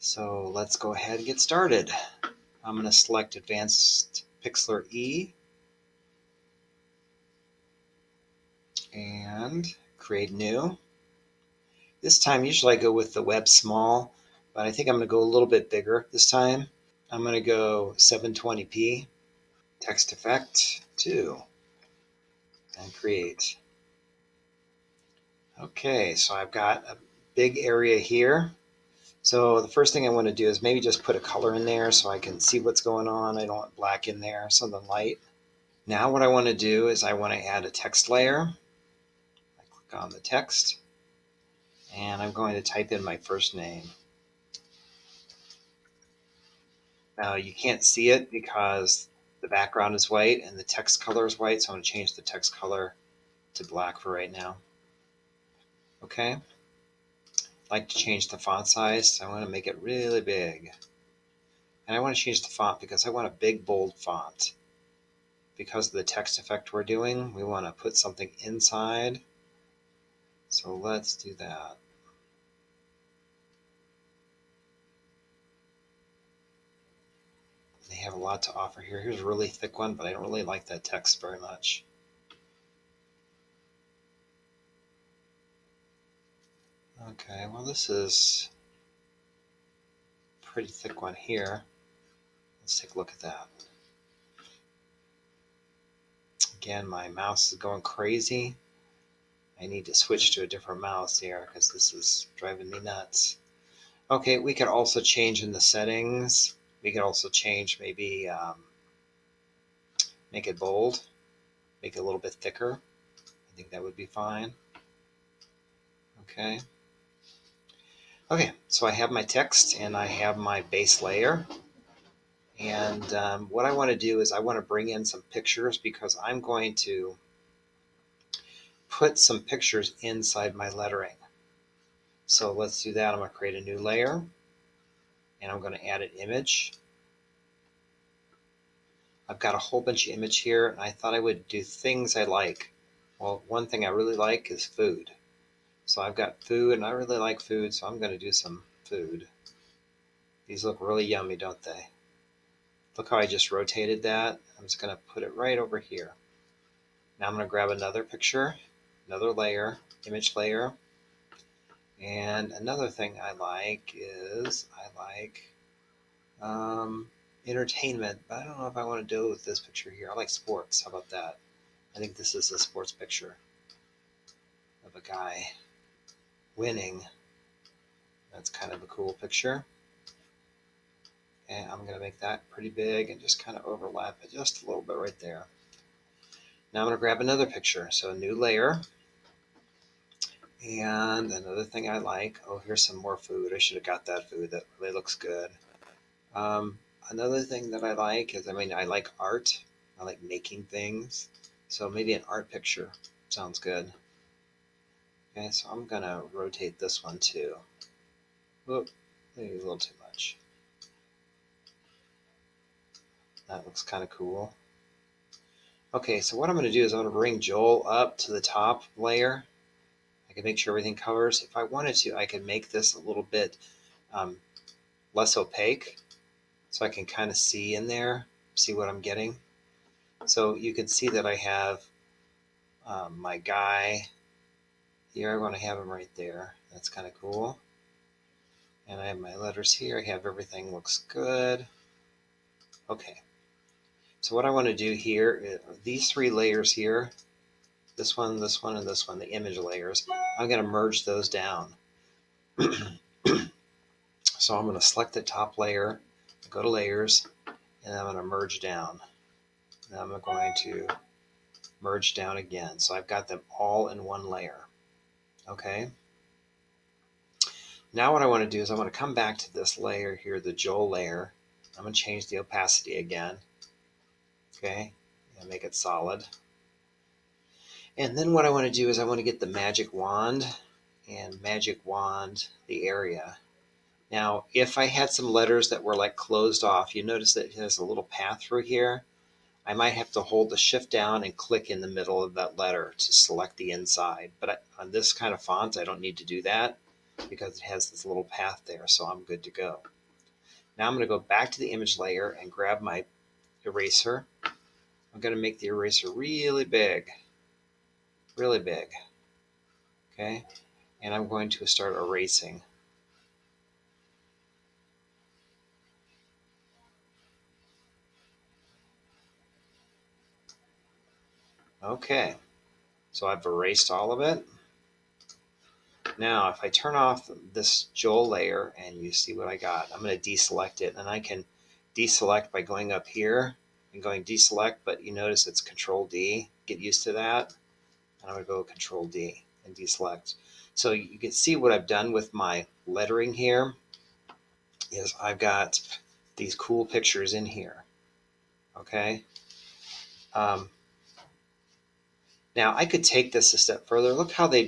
So let's go ahead and get started. I'm going to select Advanced Pixlr E and create new. This time, usually I go with the web small, but I think I'm going to go a little bit bigger this time. I'm going to go 720p, text effect 2, and create. Okay, so I've got a big area here. So the first thing I want to do is maybe just put a color in there so I can see what's going on. I don't want black in there, something light. Now what I want to do is I want to add a text layer. I click on the text, and I'm going to type in my first name. Now you can't see it because the background is white and the text color is white, so I'm going to change the text color to black for right now. Okay. I'd like to change the font size, so I want to make it really big. And I want to change the font because I want a big, bold font. Because of the text effect we're doing, we want to put something inside. So let's do that. They have a lot to offer here. Here's a really thick one, but I don't really like that text very much. Okay, well this is a pretty thick one here. Let's take a look at that. Again, my mouse is going crazy. I need to switch to a different mouse here because this is driving me nuts. Okay, we could also change in the settings. We could also change maybe make it bold, make it a little bit thicker. I think that would be fine. Okay. Okay, so I have my text and I have my base layer. And what I want to do is I want to bring in some pictures because I'm going to put some pictures inside my lettering. So let's do that. I'm going to create a new layer and I'm going to add an image. I've got a whole bunch of image here and I thought I would do things I like. Well, one thing I really like is food. So I've got food and I really like food, so I'm going to do some food. These look really yummy, don't they? Look how I just rotated that. I'm just going to put it right over here. Now I'm going to grab another picture, another layer, image layer. And another thing I like is entertainment, but I don't know if I want to do it with this picture here. I like sports. How about that? I think this is a sports picture of a guy winning. That's kind of a cool picture. And I'm going to make that pretty big and just kind of overlap it just a little bit right there. Now I'm going to grab another picture. So a new layer. And another thing I like, oh, here's some more food. I should have got that food. That really looks good. Another thing that I like is, I like art. I like making things. So maybe an art picture sounds good. Okay, so I'm going to rotate this one too. Whoop, maybe a little too much. That looks kind of cool. Okay, so what I'm going to do is I'm going to bring Joel up to the top layer. I can make sure everything covers. If I wanted to, I could make this a little bit less opaque so I can kind of see in there, see what I'm getting. So you can see that I have my guy here. I want to have him right there. That's kind of cool. And I have my letters here. I have everything looks good. Okay. So what I want to do here is these three layers here, this one, and this one, the image layers, I'm going to merge those down. So I'm going to select the top layer, go to layers, and I'm going to merge down. And I'm going to merge down again. So I've got them all in one layer. Okay. Now what I want to do is I want to come back to this layer here, the Joel layer. I'm going to change the opacity again. Okay, and make it solid. And then what I want to do is I want to get the magic wand and magic wand the area. Now, if I had some letters that were like closed off, you notice that it has a little path through here. I might have to hold the shift down and click in the middle of that letter to select the inside. But on this kind of font, I don't need to do that because it has this little path there, so I'm good to go. Now I'm going to go back to the image layer and grab my eraser. I'm going to make the eraser really big, okay? And I'm going to start erasing. Okay, so I've erased all of it. Now, if I turn off this Joel layer and you see what I got, I'm going to deselect it, and I can deselect by going up here and going deselect, but you notice it's Control D. Get used to that. And I'm going to go Control D and deselect. So you can see what I've done with my lettering here is I've got these cool pictures in here. Okay. Now I could take this a step further. Look how their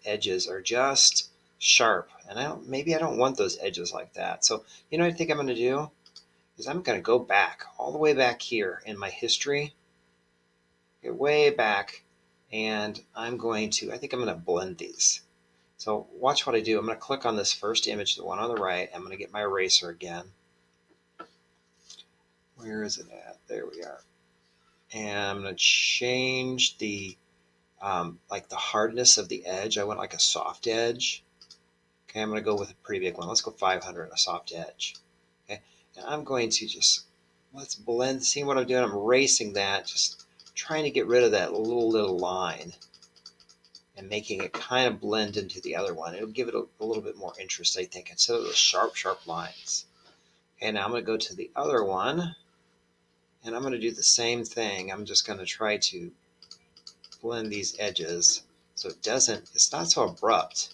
edges are just sharp, and maybe I don't want those edges like that. So you know what I think I'm going to do is I'm going to go back all the way back here in my history, get way back, and I think I'm going to blend these. So watch what I do. I'm going to click on this first image, the one on the right. I'm going to get my eraser again. Where is it at? There we are. And I'm going to change the like the hardness of the edge. I want like a soft edge. Okay, I'm going to go with a pretty big one. Let's go 500, a soft edge. Okay, and I'm going to let's blend. See what I'm doing? I'm erasing that, just trying to get rid of that little line and making it kind of blend into the other one. It'll give it a little bit more interest, I think, instead of those sharp lines. Okay, now I'm going to go to the other one, and I'm going to do the same thing. I'm just going to try to blend these edges so it's not so abrupt.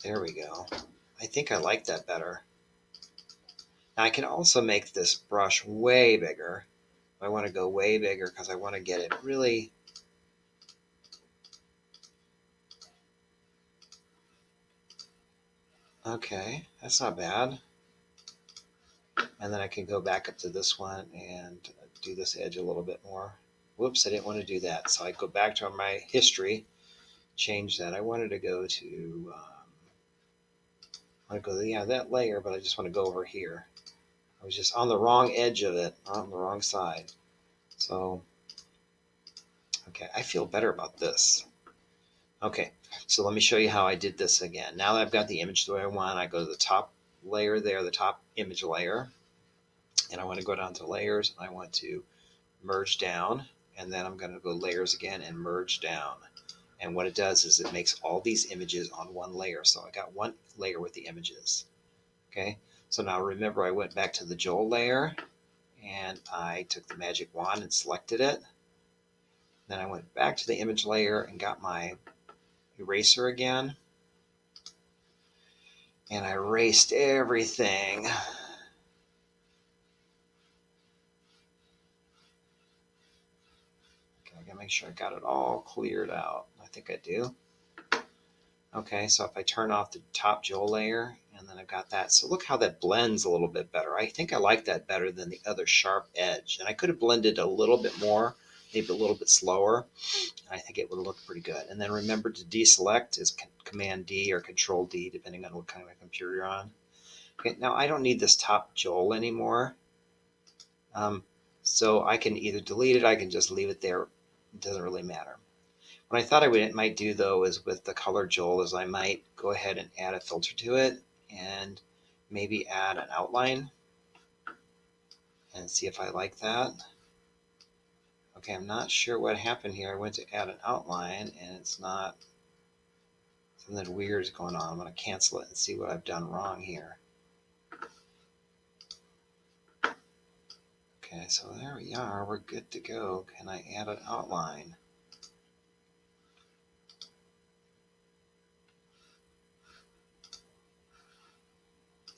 There we go. I think I like that better. Now I can also make this brush way bigger. I want to go way bigger because I want to get it really... Okay, that's not bad. And then I can go back up to this one and do this edge a little bit more. Whoops, I didn't want to do that. So I go back to my history, change that. I wanted to go to, that layer, but I just want to go over here. I was just on the wrong edge of it, on the wrong side. So, okay, I feel better about this. Okay, so let me show you how I did this again. Now that I've got the image the way I want, I go to the top layer there, the top image layer, and I want to go down to layers, and I want to merge down, and then I'm going to go layers again and merge down. And what it does is it makes all these images on one layer. So I got one layer with the images. Okay, so now remember I went back to the Joel layer and I took the magic wand and selected it. Then I went back to the image layer and got my eraser again. And I erased everything. Okay, I gotta make sure I got it all cleared out. I think I do. Okay, so if I turn off the top Joel layer, and then I've got that. So look how that blends a little bit better. I think I like that better than the other sharp edge. And I could have blended a little bit more, maybe a little bit slower. I think it would look pretty good. And then remember to deselect is Command D or Control D, depending on what kind of computer you're on. Okay, now I don't need this top Joel anymore. So I can either delete it, I can just leave it there. It doesn't really matter. What I thought I might do, though, is with the color Joel, is I might go ahead and add a filter to it and maybe add an outline and see if I like that. Okay, I'm not sure what happened here. I went to add an outline and it's not... Something weird is going on. I'm going to cancel it and see what I've done wrong here. Okay, so there we are. We're good to go. Can I add an outline?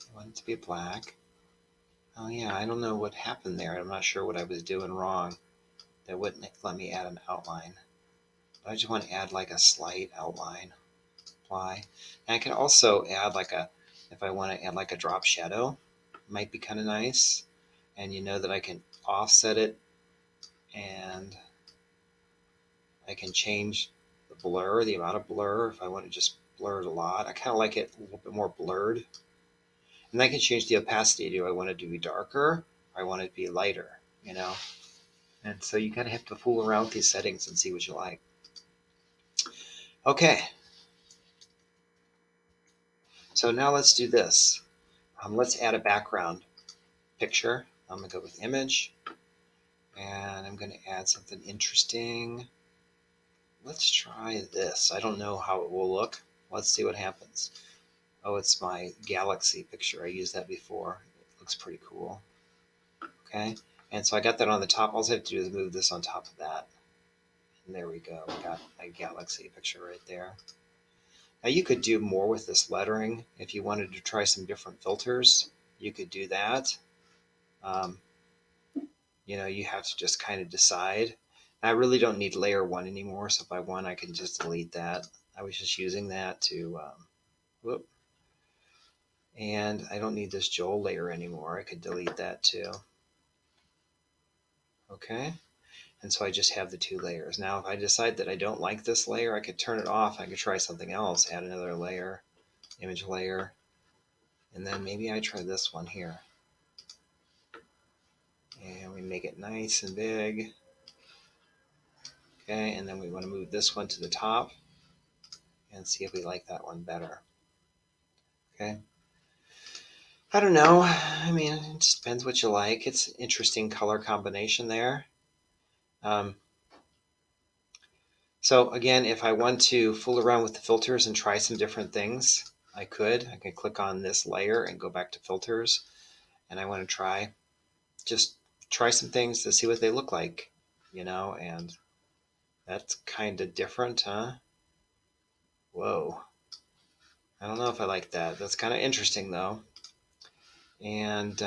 I want it to be black. Oh yeah, I don't know what happened there. I'm not sure what I was doing wrong. That wouldn't let me add an outline. But I just want to add like a slight outline. Apply. And I can also add if I want to add like a drop shadow, might be kind of nice. And you know that I can offset it and I can change the blur, the amount of blur, if I want to just blur it a lot. I kind of like it a little bit more blurred. And I can change the opacity. Do I want it to be darker? Or I want it to be lighter, you know? And so you kind of have to fool around with these settings and see what you like. Okay. So now let's do this. Let's add a background picture. I'm going to go with image. And I'm going to add something interesting. Let's try this. I don't know how it will look. Let's see what happens. Oh, it's my galaxy picture. I used that before. It looks pretty cool. Okay. And so I got that on the top. All I have to do is move this on top of that. And there we go. We got a galaxy picture right there. Now you could do more with this lettering. If you wanted to try some different filters, you could do that. You have to just kind of decide. I really don't need layer 1 anymore, so if I want, I can just delete that. I was just using that to, whoop. And I don't need this Joel layer anymore. I could delete that too. Okay. And so I just have the 2 layers. Now, if I decide that I don't like this layer, I could turn it off. I could try something else, add another layer, image layer, and then maybe I try this one here. And we make it nice and big. Okay, and then we want to move this one to the top and see if we like that one better. Okay. I don't know. I mean, it just depends what you like. It's an interesting color combination there. So again, if I want to fool around with the filters and try some different things, I could click on this layer and go back to filters. And I want to just try some things to see what they look like, and that's kind of different, huh? Whoa. I don't know if I like that. That's kind of interesting though. And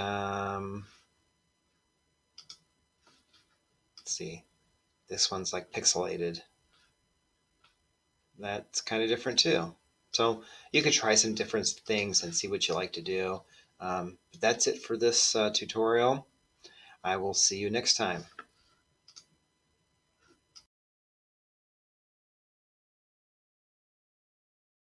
let's see. This one's like pixelated. That's kind of different too. So you could try some different things and see what you like to do. But that's it for this tutorial. I will see you next time.